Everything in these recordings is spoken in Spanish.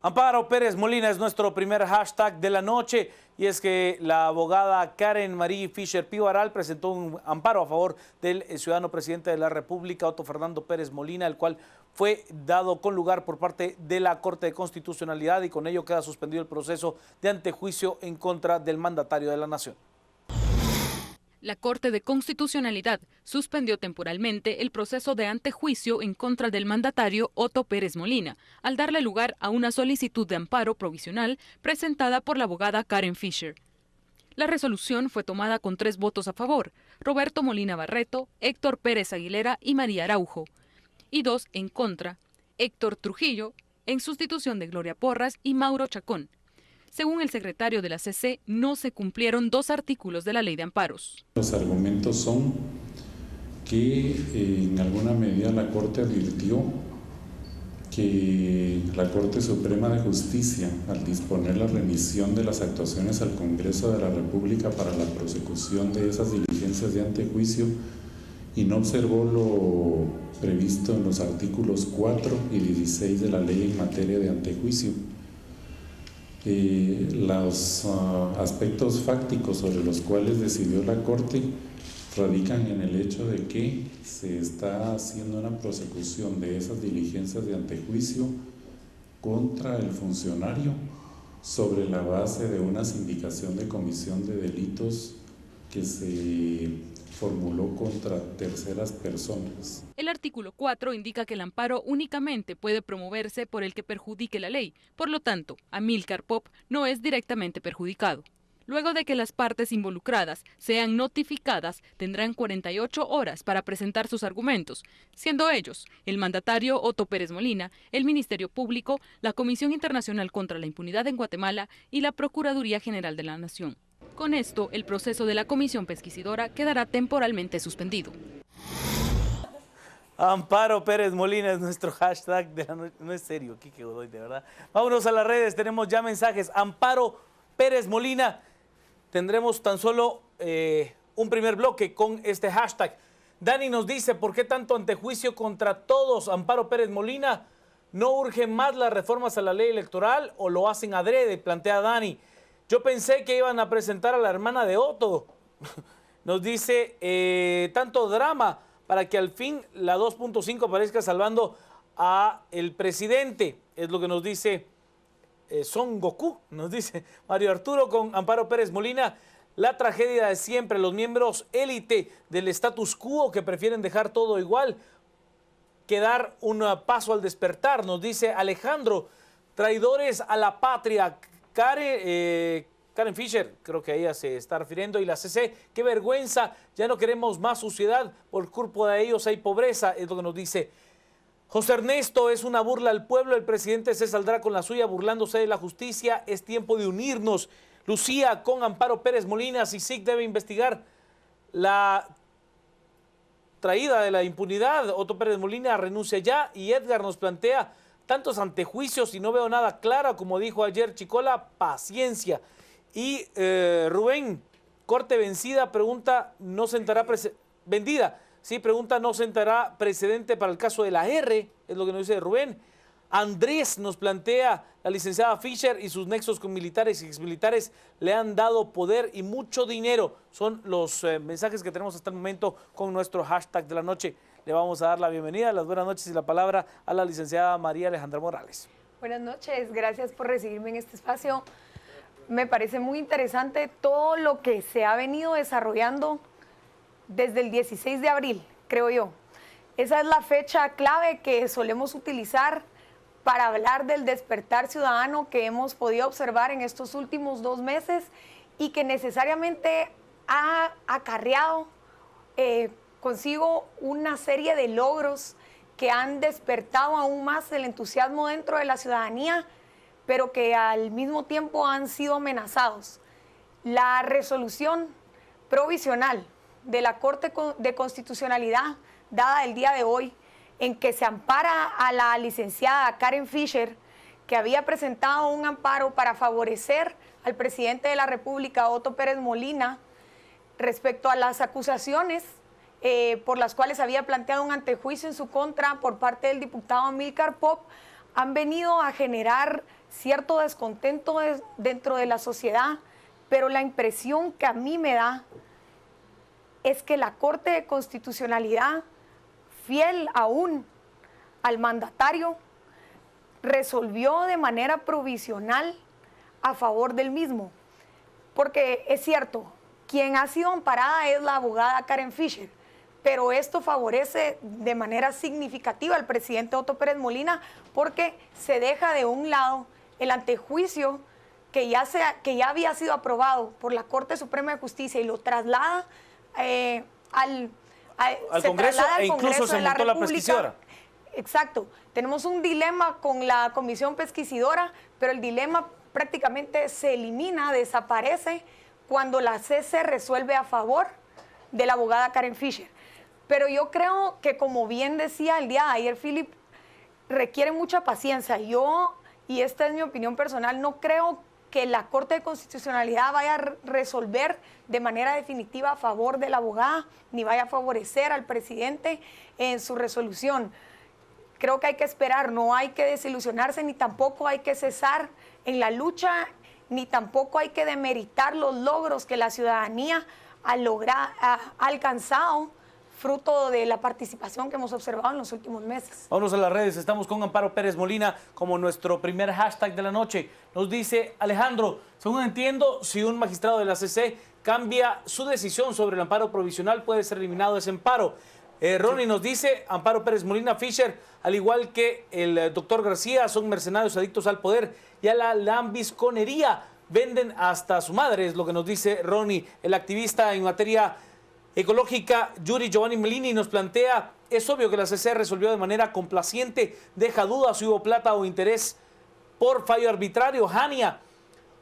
Amparo Pérez Molina es nuestro primer hashtag de la noche y es que la abogada Karen Marie Fisher Pivaral presentó un amparo a favor del ciudadano presidente de la República, Otto Fernando Pérez Molina, el cual fue dado con lugar por parte de la Corte de Constitucionalidad y con ello queda suspendido el proceso de antejuicio en contra del mandatario de la Nación. La Corte de Constitucionalidad suspendió temporalmente el proceso de antejuicio en contra del mandatario Otto Pérez Molina, al darle lugar a una solicitud de amparo provisional presentada por la abogada Karen Fisher. La resolución fue tomada con 3 votos a favor, Roberto Molina Barreto, Héctor Pérez Aguilera y María Araujo, y 2 en contra, Héctor Trujillo, en sustitución de Gloria Porras y Mauro Chacón. Según el secretario de la CC, no se cumplieron 2 artículos de la Ley de Amparos. Los argumentos son que en alguna medida la Corte advirtió que la Corte Suprema de Justicia, al disponer la remisión de las actuaciones al Congreso de la República para la prosecución de esas diligencias de antejuicio, y no observó lo previsto en los artículos 4 y 16 de la Ley en materia de antejuicio. Los aspectos fácticos sobre los cuales decidió la Corte radican en el hecho de que se está haciendo una prosecución de esas diligencias de antejuicio contra el funcionario sobre la base de una sindicación de comisión de delitos que se formuló contra terceras personas. El artículo 4 indica que el amparo únicamente puede promoverse por el que perjudique la ley. Por lo tanto, Amílcar Pop no es directamente perjudicado. Luego de que las partes involucradas sean notificadas, tendrán 48 horas para presentar sus argumentos, siendo ellos el mandatario Otto Pérez Molina, el Ministerio Público, la Comisión Internacional contra la Impunidad en Guatemala y la Procuraduría General de la Nación. Con esto, el proceso de la comisión pesquisidora quedará temporalmente suspendido. Amparo Pérez Molina es nuestro hashtag de la noche. No es serio, Quique Godoy, de verdad. Vámonos a las redes, tenemos ya mensajes. Amparo Pérez Molina. Tendremos tan solo un primer bloque con este hashtag. Dani nos dice, ¿por qué tanto antejuicio contra todos? Amparo Pérez Molina, ¿no urgen más las reformas a la ley electoral o lo hacen adrede? Plantea Dani. Yo pensé que iban a presentar a la hermana de Otto. Nos dice, tanto drama para que al fin la 2.5 aparezca salvando a el presidente. Es lo que nos dice Son Goku, nos dice Mario Arturo con Amparo Pérez Molina. La tragedia de siempre, los miembros élite del status quo que prefieren dejar todo igual, que dar un paso al despertar, nos dice Alejandro. Traidores a la patria. Karen Fisher, creo que a ella se está refiriendo, y la CC, qué vergüenza, ya no queremos más suciedad, por culpa de ellos hay pobreza, es lo que nos dice José Ernesto. Es una burla al pueblo, el presidente se saldrá con la suya burlándose de la justicia, es tiempo de unirnos. Lucía con Amparo Pérez Molina, CICIG debe investigar la traída de la impunidad, Otto Pérez Molina renuncia ya, y Edgar nos plantea tantos antejuicios y no veo nada claro, como dijo ayer Chicola, paciencia. Y Rubén, corte vencida, pregunta, ¿no sentará vendida? Sí, pregunta, ¿no sentará precedente para el caso de la R? Es lo que nos dice Rubén. Andrés nos plantea, la licenciada Fisher y sus nexos con militares y exmilitares le han dado poder y mucho dinero. Son los mensajes que tenemos hasta el momento con nuestro hashtag de la noche. Le vamos a dar la bienvenida, las buenas noches y la palabra a la licenciada María Alejandra Morales. Buenas noches, gracias por recibirme en este espacio. Me parece muy interesante todo lo que se ha venido desarrollando desde el 16 de abril, creo yo. Esa es la fecha clave que solemos utilizar para hablar del despertar ciudadano que hemos podido observar en estos últimos 2 meses y que necesariamente ha acarreado consigo una serie de logros que han despertado aún más el entusiasmo dentro de la ciudadanía, pero que al mismo tiempo han sido amenazados. La resolución provisional de la Corte de Constitucionalidad dada el día de hoy, en que se ampara a la licenciada Karen Fisher, que había presentado un amparo para favorecer al presidente de la República, Otto Pérez Molina, respecto a las acusaciones por las cuales había planteado un antejuicio en su contra por parte del diputado Amílcar Pop, han venido a generar cierto descontento dentro de la sociedad, pero la impresión que a mí me da es que la Corte de Constitucionalidad, fiel aún al mandatario, resolvió de manera provisional a favor del mismo. Porque es cierto, quien ha sido amparada es la abogada Karen Fisher, pero esto favorece de manera significativa al presidente Otto Pérez Molina porque se deja de un lado el antejuicio que ya había sido aprobado por la Corte Suprema de Justicia y lo traslada al Congreso, e incluso se montó la pesquisidora. Exacto. Tenemos un dilema con la comisión pesquisidora, pero el dilema prácticamente se elimina, desaparece cuando la CC resuelve a favor de la abogada Karen Fisher. Pero yo creo que, como bien decía el día de ayer Philip, requiere mucha paciencia. Yo, y esta es mi opinión personal, no creo que la Corte de Constitucionalidad vaya a resolver de manera definitiva a favor de la abogada, ni vaya a favorecer al presidente en su resolución. Creo que hay que esperar, no hay que desilusionarse, ni tampoco hay que cesar en la lucha, ni tampoco hay que demeritar los logros que la ciudadanía ha alcanzado fruto de la participación que hemos observado en los últimos meses. Vámonos a las redes, estamos con Amparo Pérez Molina como nuestro primer hashtag de la noche. Nos dice Alejandro, según entiendo, si un magistrado de la CC cambia su decisión sobre el amparo provisional, puede ser eliminado ese amparo. Ronnie nos dice, Amparo Pérez Molina, Fisher, al igual que el doctor García, son mercenarios adictos al poder y a la lambisconería. Venden hasta a su madre, es lo que nos dice Ronnie. El activista en materia ecológica, Yuri Giovanni Melini, nos plantea, es obvio que la CC resolvió de manera complaciente, deja dudas si hubo plata o interés por fallo arbitrario. Jania,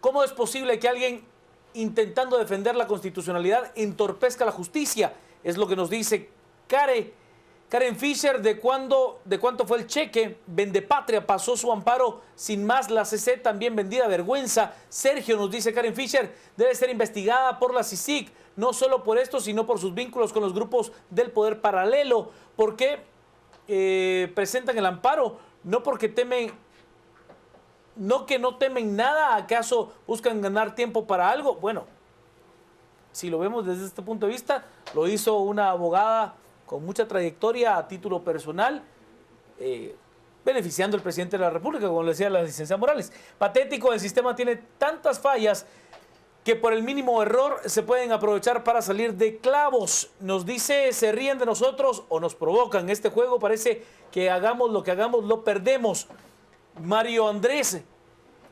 ¿cómo es posible que alguien intentando defender la constitucionalidad entorpezca la justicia? Es lo que nos dice Karen Fisher. ¿De cuánto fue el cheque? Vendepatria pasó su amparo sin más, la CC también vendida vergüenza. Sergio nos dice Karen Fisher, debe ser investigada por la CICIG, no solo por esto, sino por sus vínculos con los grupos del poder paralelo. ¿Por qué presentan el amparo? No porque temen, no que no temen nada, ¿acaso buscan ganar tiempo para algo? Bueno, si lo vemos desde este punto de vista, lo hizo una abogada con mucha trayectoria a título personal, beneficiando al presidente de la República, como le decía la licenciada Morales. Patético, el sistema tiene tantas fallas que por el mínimo error se pueden aprovechar para salir de clavos. Nos dice, se ríen de nosotros o nos provocan. Este juego parece que hagamos lo que hagamos, lo perdemos. Mario Andrés,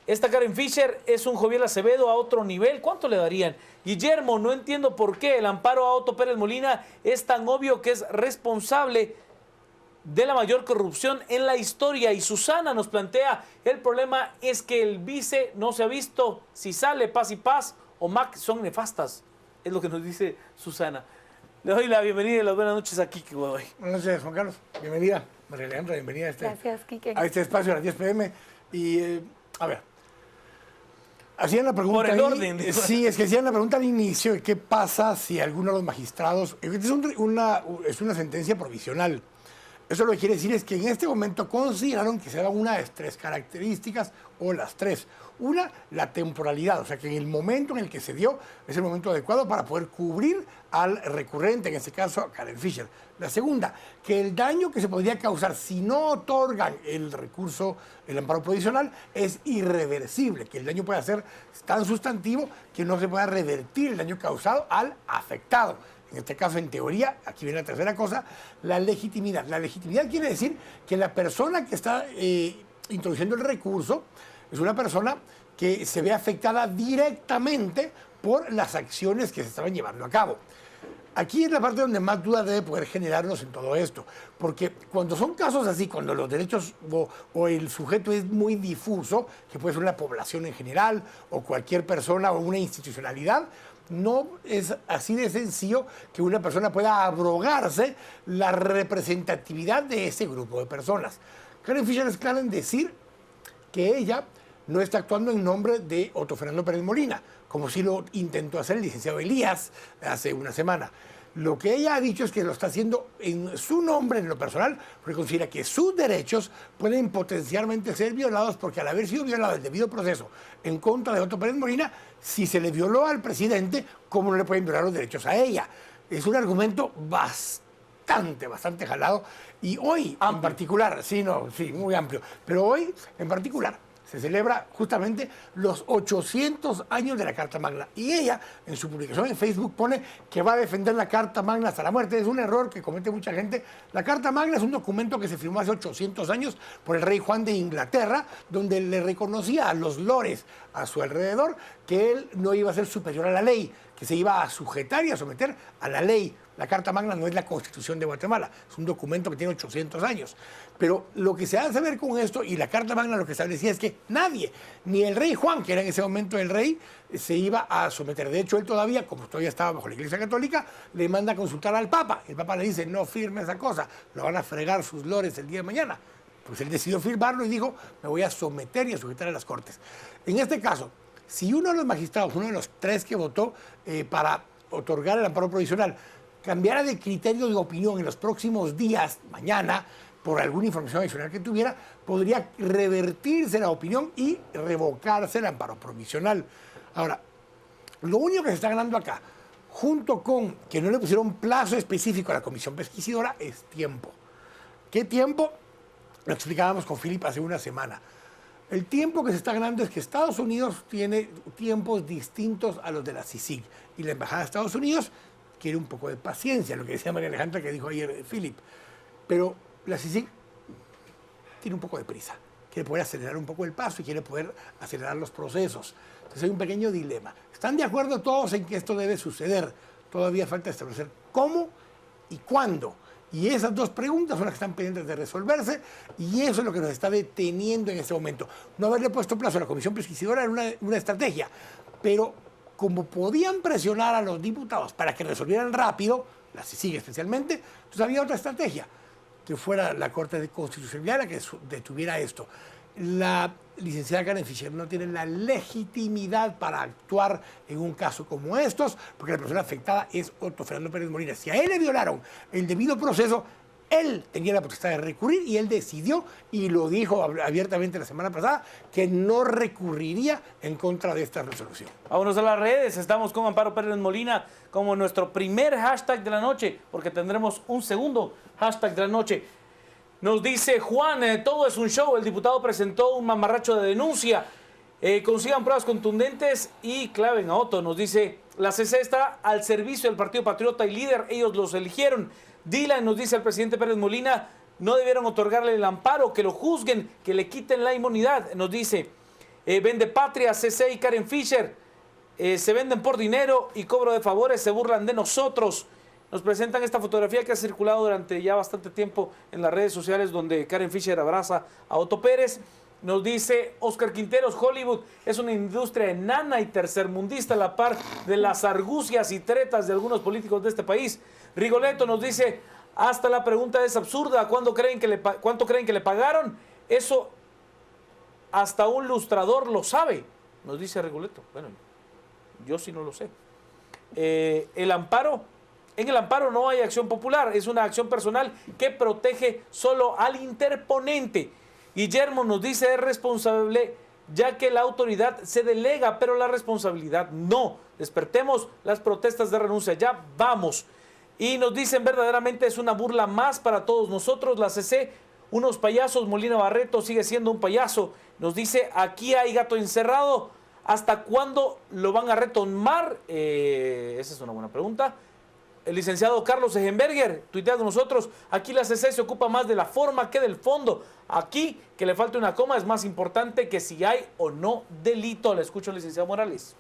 esta Karen Fisher es un Joviel Acevedo a otro nivel. ¿Cuánto le darían? Guillermo, no entiendo por qué el amparo a Otto Pérez Molina es tan obvio que es responsable de la mayor corrupción en la historia. Y Susana nos plantea, el problema es que el vice no se ha visto si sale Paz y Paz o Mac son nefastas. Es lo que nos dice Susana. Le doy la bienvenida y las buenas noches a Quique Godoy. Buenas noches, Juan Carlos. Bienvenida, María Alejandra, bienvenida a Gracias, Quique. a este espacio a las 10 p.m. Y, a ver, hacían la pregunta... Por el orden. Sí, es que hacían la pregunta al inicio de qué pasa si alguno de los magistrados... Es una sentencia provisional. Eso lo que quiere decir es que en este momento consideraron que se daban una de tres características o las tres. Una, la temporalidad, o sea que en el momento en el que se dio es el momento adecuado para poder cubrir al recurrente, en este caso a Karen Fisher. La segunda, que el daño que se podría causar si no otorgan el recurso, el amparo provisional, es irreversible, que el daño puede ser tan sustantivo que no se pueda revertir el daño causado al afectado. En este caso, en teoría, aquí viene la tercera cosa, la legitimidad. La legitimidad quiere decir que la persona que está introduciendo el recurso es una persona que se ve afectada directamente por las acciones que se estaban llevando a cabo. Aquí es la parte donde más duda debe poder generarnos en todo esto, porque cuando son casos así, cuando los derechos o el sujeto es muy difuso, que puede ser una población en general o cualquier persona o una institucionalidad, no es así de sencillo que una persona pueda abrogarse la representatividad de ese grupo de personas. Karen Fisher es clara en decir que ella no está actuando en nombre de Otto Fernando Pérez Molina, como sí lo intentó hacer el licenciado Elías hace una semana. Lo que ella ha dicho es que lo está haciendo en su nombre, en lo personal, porque considera que sus derechos pueden potencialmente ser violados, porque al haber sido violado el debido proceso en contra de Otto Pérez Molina, si se le violó al presidente, ¿cómo no le pueden violar los derechos a ella? Es un argumento bastante jalado. Y hoy, en particular, sí, muy amplio, pero hoy, en particular, se celebra justamente los 800 años de la Carta Magna. Y ella, en su publicación en Facebook, pone que va a defender la Carta Magna hasta la muerte. Es un error que comete mucha gente. La Carta Magna es un documento que se firmó hace 800 años por el rey Juan de Inglaterra, donde le reconocía a los lores a su alrededor que él no iba a ser superior a la ley, que se iba a sujetar y a someter a la ley. La Carta Magna no es la Constitución de Guatemala, es un documento que tiene 800 años. Pero lo que se hace ver con esto, y la Carta Magna lo que establecía es que nadie, ni el rey Juan, que era en ese momento el rey, se iba a someter. De hecho, él todavía, como todavía estaba bajo la Iglesia Católica, le manda a consultar al Papa. El Papa le dice, no firme esa cosa, lo van a fregar sus lores el día de mañana. Pues él decidió firmarlo y dijo, me voy a someter y a sujetar a las Cortes. En este caso, si uno de los magistrados, uno de los 3 que votó para otorgar el amparo provisional, cambiara de criterio de opinión en los próximos días, mañana, por alguna información adicional que tuviera, podría revertirse la opinión y revocarse el amparo provisional. Ahora, lo único que se está ganando acá, junto con que no le pusieron plazo específico a la comisión pesquisidora, es tiempo. ¿Qué tiempo? Lo explicábamos con Philip hace una semana. El tiempo que se está ganando es que Estados Unidos tiene tiempos distintos a los de la CICIG, y la Embajada de Estados Unidos quiere un poco de paciencia, lo que decía María Alejandra, que dijo ayer Philip. Pero la CICIG tiene un poco de prisa, quiere poder acelerar un poco el paso y quiere poder acelerar los procesos. Entonces hay un pequeño dilema. ¿Están de acuerdo todos en que esto debe suceder? Todavía falta establecer cómo y cuándo. Y esas 2 preguntas son las que están pendientes de resolverse, y eso es lo que nos está deteniendo en este momento. No haberle puesto plazo a la comisión pesquisidora era una estrategia, pero como podían presionar a los diputados para que resolvieran rápido, la CICIG especialmente, entonces había otra estrategia, que fuera la Corte de Constitucionalidad la que detuviera esto. La licenciada Karen Fischer no tiene la legitimidad para actuar en un caso como estos, porque la persona afectada es Otto Fernando Pérez Molina. Si a él le violaron el debido proceso, él tenía la potestad de recurrir, y él decidió, y lo dijo abiertamente la semana pasada, que no recurriría en contra de esta resolución. Vámonos a las redes. Estamos con Amparo Pérez Molina como nuestro primer hashtag de la noche, porque tendremos un segundo hashtag de la noche. Nos dice Juan, todo es un show. El diputado presentó un mamarracho de denuncia. Consigan pruebas contundentes y claven a Otto. Nos dice, la CC está al servicio del Partido Patriota y líder. Ellos los eligieron. Dylan nos dice al presidente Pérez Molina, no debieron otorgarle el amparo, que lo juzguen, que le quiten la inmunidad. Nos dice, vende patria, CC y Karen Fischer, se venden por dinero y cobro de favores, se burlan de nosotros. Nos presentan esta fotografía que ha circulado durante ya bastante tiempo en las redes sociales, donde Karen Fischer abraza a Otto Pérez. Nos dice Oscar Quinteros, Hollywood es una industria enana y tercermundista a la par de las argucias y tretas de algunos políticos de este país. Rigoletto nos dice, hasta la pregunta es absurda, ¿cuánto creen que le pagaron? Eso hasta un lustrador lo sabe, nos dice Rigoletto. Bueno, yo sí no lo sé. El amparo, en el amparo no hay acción popular, es una acción personal que protege solo al interponente. Guillermo nos dice, es responsable ya que la autoridad se delega, pero la responsabilidad no. Despertemos las protestas de renuncia, ya vamos. Y nos dicen, verdaderamente es una burla más para todos nosotros, la CC, unos payasos. Molina Barreto sigue siendo un payaso. Nos dice, aquí hay gato encerrado, ¿hasta cuándo lo van a retomar? Esa es una buena pregunta. El licenciado Carlos Egenberger tuitea de nosotros, aquí la CC se ocupa más de la forma que del fondo. Aquí, que le falte una coma es más importante que si hay o no delito. Le escucho, licenciado Morales.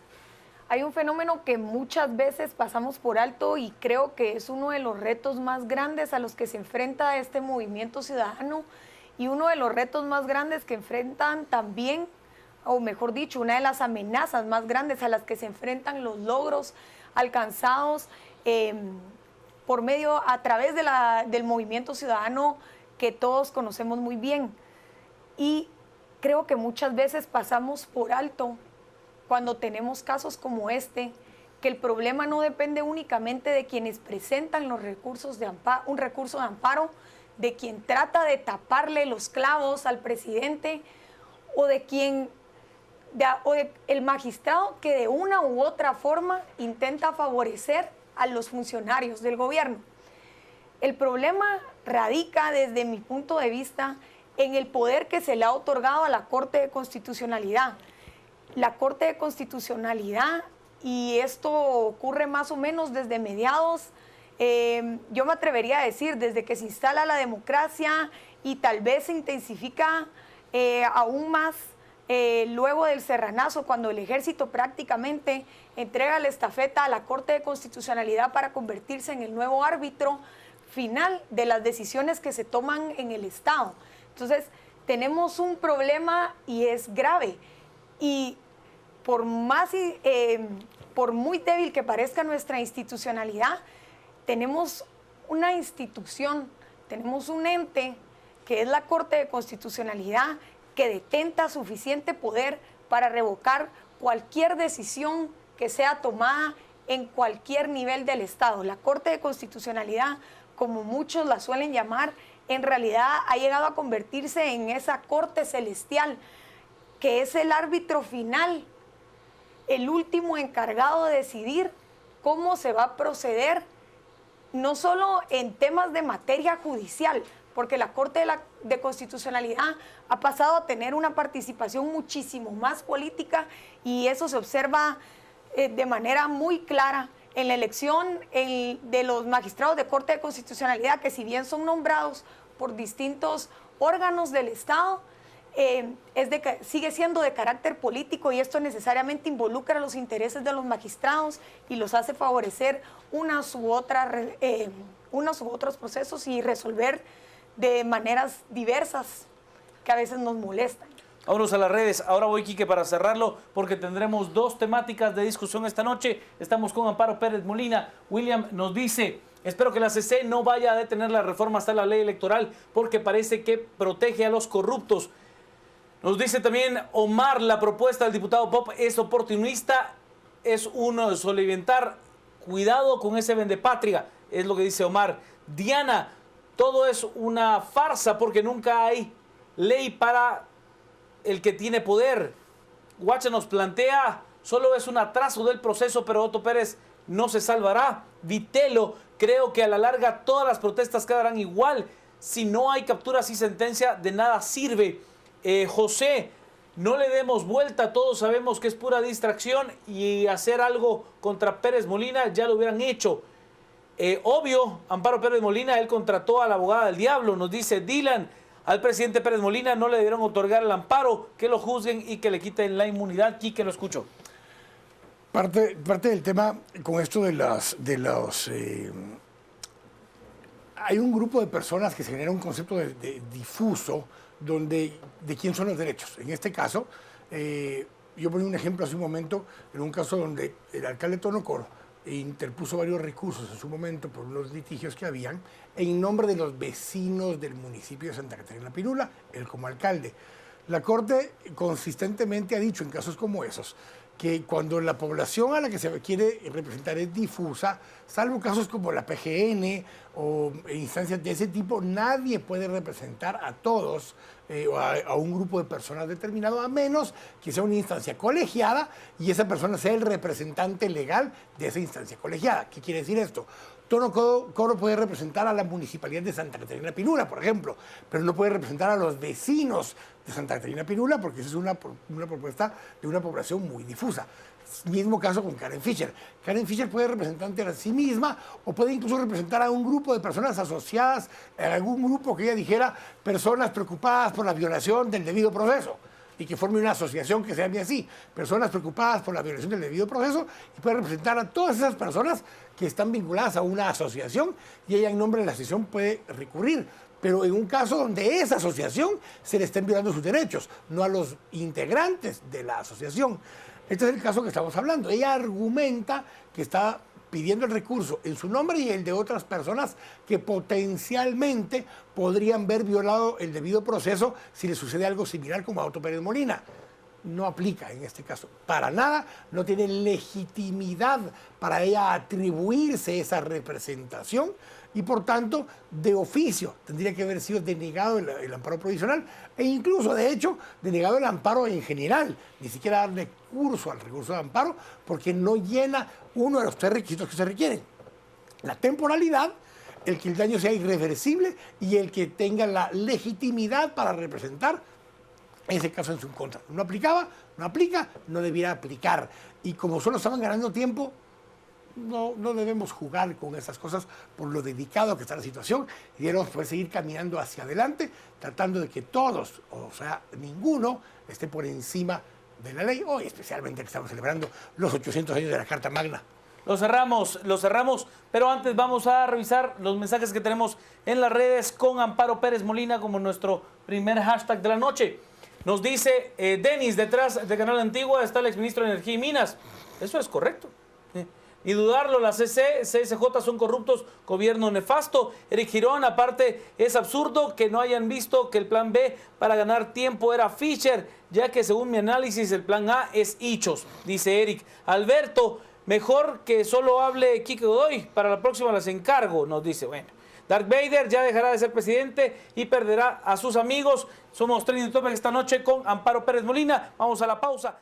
Hay un fenómeno que muchas veces pasamos por alto y creo que es uno de los retos más grandes a los que se enfrenta este movimiento ciudadano, y uno de los retos más grandes que enfrentan también, o mejor dicho, una de las amenazas más grandes a las que se enfrentan los logros alcanzados por medio, a través de del movimiento ciudadano que todos conocemos muy bien. Y creo que muchas veces pasamos por alto cuando tenemos casos como este, que el problema no depende únicamente de quienes presentan los recursos de un recurso de amparo, de quien trata de taparle los clavos al presidente o de el magistrado que de una u otra forma intenta favorecer a los funcionarios del gobierno. El problema radica, desde mi punto de vista, en el poder que se le ha otorgado a la Corte de Constitucionalidad. La Corte de Constitucionalidad, y esto ocurre más o menos desde mediados, yo me atrevería a decir, desde que se instala la democracia y tal vez se intensifica aún más luego del Serranazo, cuando el ejército prácticamente entrega la estafeta a la Corte de Constitucionalidad para convertirse en el nuevo árbitro final de las decisiones que se toman en el Estado. Entonces, tenemos un problema y es grave. Y por muy débil que parezca nuestra institucionalidad, tenemos una institución, tenemos un ente que es la Corte de Constitucionalidad, que detenta suficiente poder para revocar cualquier decisión que sea tomada en cualquier nivel del Estado. La Corte de Constitucionalidad, como muchos la suelen llamar, en realidad ha llegado a convertirse en esa corte celestial, que es el árbitro final, el último encargado de decidir cómo se va a proceder, no solo en temas de materia judicial, porque la Corte de Constitucionalidad ha pasado a tener una participación muchísimo más política, y eso se observa de manera muy clara en la elección de los magistrados de Corte de Constitucionalidad, que si bien son nombrados por distintos órganos del Estado, sigue siendo de carácter político, y esto necesariamente involucra los intereses de los magistrados y los hace favorecer unos u otros procesos y resolver de maneras diversas que a veces nos molestan. Vámonos a las redes. Ahora voy, Quique, para cerrarlo, porque tendremos dos temáticas de discusión esta noche. Estamos con Amparo Pérez Molina. William nos dice: espero que la CC no vaya a detener la reforma hasta la ley electoral, porque parece que protege a los corruptos. Nos dice también Omar: la propuesta del diputado Pop es oportunista, es uno de soliviantar. Cuidado con ese vendepatria, es lo que dice Omar. Diana: todo es una farsa porque nunca hay ley para el que tiene poder. Guacha nos plantea: solo es un atraso del proceso, pero Otto Pérez no se salvará. Vitelo: creo que a la larga todas las protestas quedarán igual. Si no hay capturas y sentencia, de nada sirve. José: no le demos vuelta, todos sabemos que es pura distracción, y hacer algo contra Pérez Molina ya lo hubieran hecho. Obvio, Amparo Pérez Molina, él contrató a la abogada del diablo. Nos dice Dylan: al presidente Pérez Molina no le debieron otorgar el amparo, que lo juzguen y que le quiten la inmunidad. Quique, lo escucho. Parte del tema con esto hay un grupo de personas que se genera un concepto de difuso de quién son los derechos. En este caso, yo ponía un ejemplo hace un momento, en un caso donde el alcalde Tonocoro interpuso varios recursos en su momento por unos litigios que habían en nombre de los vecinos del municipio de Santa Catarina Pinula, él como alcalde. La Corte consistentemente ha dicho en casos como esos que cuando la población a la que se quiere representar es difusa, salvo casos como la PGN o instancias de ese tipo, nadie puede representar a todos o a un grupo de personas determinado, a menos que sea una instancia colegiada y esa persona sea el representante legal de esa instancia colegiada. ¿Qué quiere decir esto? Tonocoro puede representar a la municipalidad de Santa Catarina Pinula, por ejemplo, pero no puede representar a los vecinos de Santa Catarina Pinula, porque esa es una propuesta de una población muy difusa. Mismo caso con Karen Fischer. Karen Fischer puede representar a sí misma o puede incluso representar a un grupo de personas asociadas, a algún grupo que ella dijera personas preocupadas por la violación del debido proceso, y que forme una asociación que se llame así, personas preocupadas por la violación del debido proceso, y puede representar a todas esas personas que están vinculadas a una asociación, y ella en nombre de la asociación puede recurrir, pero en un caso donde esa asociación se le estén violando sus derechos, no a los integrantes de la asociación. Este es el caso que estamos hablando. Ella argumenta que está pidiendo el recurso en su nombre y el de otras personas que potencialmente podrían ver violado el debido proceso si le sucede algo similar como a Otto Pérez Molina. no aplica en este caso. Para nada, no tiene legitimidad para ella atribuirse esa representación y por tanto, de oficio, tendría que haber sido denegado el amparo provisional e incluso, de hecho, denegado el amparo en general, ni siquiera darle curso al recurso de amparo porque no llena uno de los 3 requisitos que se requieren. La temporalidad, el que el daño sea irreversible y el que tenga la legitimidad para representar ese caso en su contra. No aplicaba, no aplica, no debiera aplicar. Y como solo estaban ganando tiempo, no debemos jugar con esas cosas por lo delicado que está la situación y debemos poder seguir caminando hacia adelante, tratando de que todos, o sea, ninguno, esté por encima de la ley, hoy especialmente que estamos celebrando los 800 años de la Carta Magna. Lo cerramos, pero antes vamos a revisar los mensajes que tenemos en las redes con Amparo Pérez Molina como nuestro primer hashtag de la noche. Nos dice Denis, detrás de Canal Antigua está el exministro de Energía y Minas. Eso es correcto. Ni dudarlo, la CC, CSJ son corruptos, gobierno nefasto. Eric Girón, aparte, es absurdo que no hayan visto que el plan B para ganar tiempo era Fischer, ya que según mi análisis el plan A es Ichos, dice Eric. Alberto, mejor que solo hable Quique Godoy, para la próxima les encargo, nos dice. Bueno, Darth Vader ya dejará de ser presidente y perderá a sus amigos. Somos Trending Topic esta noche con Amparo Pérez Molina. Vamos a la pausa.